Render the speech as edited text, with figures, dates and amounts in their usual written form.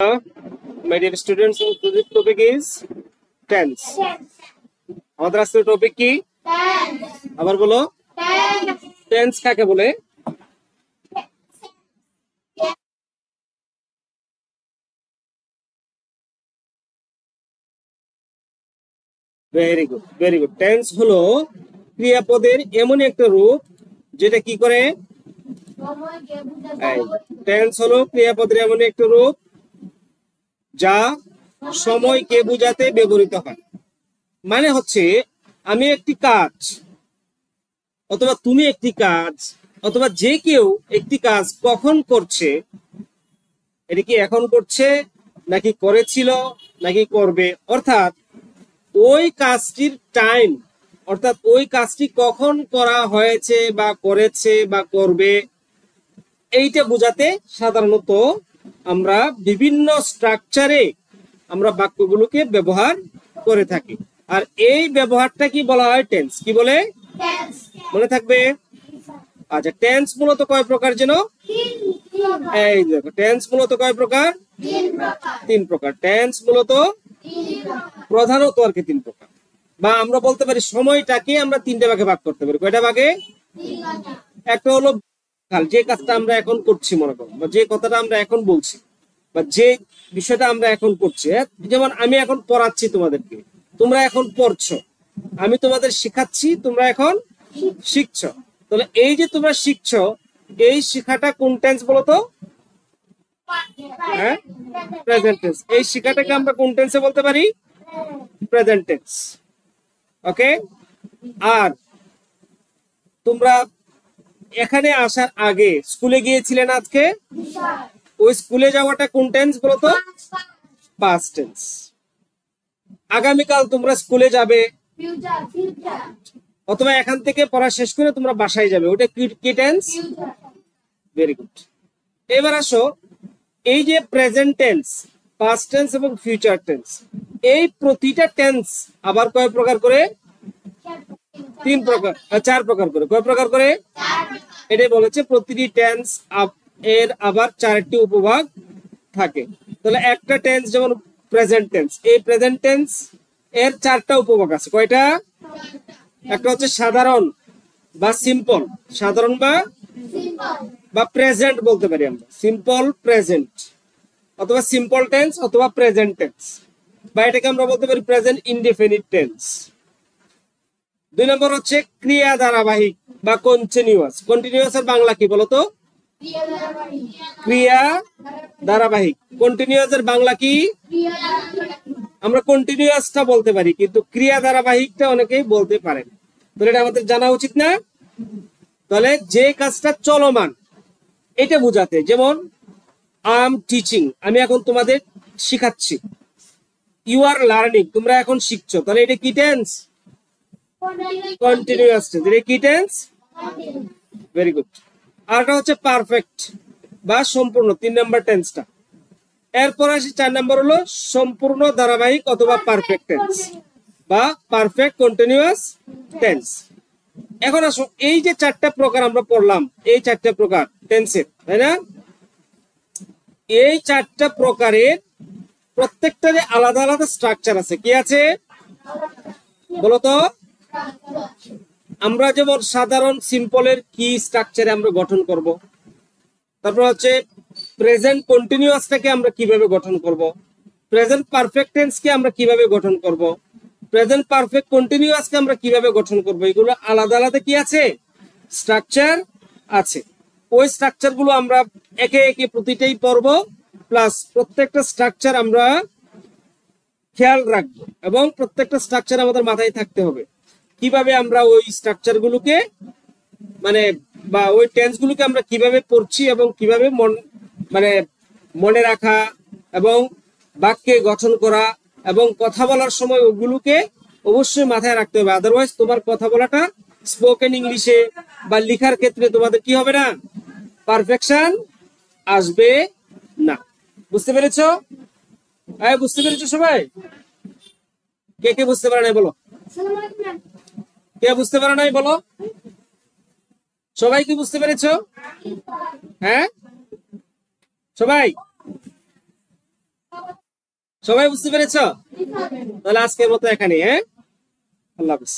My dear students, today's topic is tense. আমাদের আজকের topic কি? আবার বলো। টেন্স কাকে বলে? Very good, very good. Tense হলো ক্রিয়াপদের এমন একটা রূপ যেটা কি করে? টেন্স হলো ক্রিয়াপদের এমন একটা রূপ যা সময়কে বোঝাতে ব্যবহৃত হয়। মানে হচ্ছে আমি একটি কাজ অথবা তুমি একটি কাজ অথবা যে কেউ একটি কাজ কখন করছে, এটা কি এখন করছে নাকি করেছিল নাকি করবে, অর্থাৎ ওই কাজটির টাইম, অর্থাৎ ওই কাজটি কখন করা হয়েছে বা করেছে বা করবে, এইটা বোঝাতে সাধারণত আমরা বিভিন্ন স্ট্রাকচারে আমরা বাক্যগুলোকে ব্যবহার করে থাকি। আর এই ব্যবহারটা কি বলা হয়? টেন্স। কি বলে? মনে থাকবে? আচ্ছা, টেন্স মূলত কয় প্রকার যেন? এই দেখো, টেন্স মূলত কয় প্রকার? তিন প্রকার। টেন্স মূলত প্রধানত আর কি তিন প্রকার, বা আমরা বলতে পারি সময়টাকে আমরা তিনটা ভাগে ভাগ করতে পারি। কয়টা ভাগে? একটা হলো যে কাজটা আমরা এখন করছি, মনে করো, বা যে কথাটা আমরা এখন বলছি, বা যে বিষয়টা আমরা এখন করছি। যেমন আমি এখন পড়াচ্ছি তোমাদেরকে, তোমরা এখন পড়ছো, আমি তোমাদের শেখাচ্ছি, তোমরা এখন শিখছো। তাহলে এই যে তোমরা শিখছো, এই শিখাটা কোন টেন্স বলো তো? হ্যাঁ, প্রেজেন্ট টেন্স। এই শিখাটাকে আমরা কোন টেন্সে বলতে পারি? Present tense. ওকে। আর তোমরা এখানে আসার আগে স্কুলে গিয়েছিলেন আজকে, ওই স্কুলে যাওয়াটা কোন টেন্স বলো তো? Past tense. আগামীকাল তোমরা স্কুলে যাবে, অথবা এখান থেকে পড়া শেষ করে তোমরা বাসায় যাবে, ওটা কি টেন্স? Very good. এবার আসো, এই যে প্রেজেন্ট টেন্স, পাস্ট টেন্স এবং ফিউচার টেন্স, এই প্রতিটা টেন্স আবার কয় প্রকার করে? তিন প্রকার, চার প্রকার করে। কয় প্রকার করে? এটাই বলেছে, প্রতিটি টেন্স এর আবার চারটি উপভাগ থাকে। তাহলে একটা টেন্স যেমন প্রেজেন্ট টেন্স, এই প্রেজেন্ট টেন্স এর চারটা উপভাগ আছে। কয়টা? একটা হচ্ছে সাধারণ বা সিম্পল, সাধারণ বা প্রেজেন্ট বলতে পারি আমরা, সিম্পল প্রেজেন্ট, অথবা সিম্পল টেন্স অথবা প্রেজেন্ট টেন্স, বা এটাকে আমরা বলতে পারি প্রেজেন্ট ইনডেফিনিট টেন্স। দুই নম্বর হচ্ছে ক্রিয়া ধারাবাহিক বা কন্টিনিউয়াস। কন্টিনিউয়াস এর বাংলা কি বলতো? ক্রিয়া ধারাবাহিক। কন্টিনিউয়াস এর বাংলা কি? আমরা কন্টিনিউয়াসটা বলতে পারি, কিন্তু ক্রিয়া ধারাবাহিকটা অনেকেই বলতে পারেন। তাহলে এটা আমাদের জানা উচিত না? তাহলে যে কাজটা চলমান, এটা বোঝাতে, যেমন আই এম টিচিং, আমি এখন তোমাদের শিখাচ্ছি। ইউ আর লার্নিং, তোমরা এখন শিখছো। তাহলে এটা কি টেন্স? Continuous tense. এটা কি টেন্স? Very good. আরটা হচ্ছে পারফেক্ট বা সম্পূর্ণ, 3 নাম্বার টেন্সটা। এরপর আসি 4 নাম্বার, হলো সম্পূর্ণ ধারাবাহিক অথবা পারফেক্ট টেন্স বা পারফেক্ট কন্টিনিউয়াস টেন্স। এখন আসো, এই যে 4টা প্রকার আমরা পড়লাম, এই 4টা প্রকার টেন্সের, তাই না? এই 4টা প্রকারের প্রত্যেকটারে আলাদা আলাদা স্ট্রাকচার আছে। কি আছে বলতো? আমরা যেমন সাধারণ সিম্পলের কি স্ট্রাকচারে আমরা গঠন করব, তারপর হচ্ছে প্রেজেন্ট কন্টিনিউয়াসটাকে আমরা কিভাবে গঠন করব, প্রেজেন্ট পারফেক্ট টেন্সকে আমরা কিভাবে গঠন করব, প্রেজেন্ট পারফেক্ট কন্টিনিউয়াসকে আমরা কিভাবে গঠন করব, এগুলো আলাদা আলাদা কি আছে? স্ট্রাকচার আছে। ওই স্ট্রাকচার গুলো আমরা একে একে প্রতিটাই পড়ব, প্লাস প্রত্যেকটা স্ট্রাকচার আমরা খেয়াল রাখবো, এবং প্রত্যেকটা স্ট্রাকচার আমাদের মাথায় থাকতে হবে। কিভাবে আমরা ওই স্ট্রাকচার গুলোকে, মানে বা ওই টেন্স গুলোকে আমরা কিভাবে পড়ছি এবং কিভাবে মনে রাখা এবং বাক্যে গঠন করা এবং কথা বলার সময় ওগুলোকে অবশ্যই মাথায় রাখতে হবে। আদারওয়াইজ তোমার কথা বলাটা স্পোকেন ইংলিশে বা লেখার ক্ষেত্রে তোমাদের কি হবে না? পারফেকশন আসবে না। বুঝতে পেরেছো? বুঝতে পেরেছো সবাই? কে কে বুঝতে পারে নাই বলো? কে বুঝতে পারে নাই বলো? সবাই কি বুঝতে পেরেছো? হ্যাঁ, সবাই সবাই বুঝতে পেরেছ? তাহলে আজকের মতো এখানে, হ্যাঁ, আল্লাহ হাফেজ।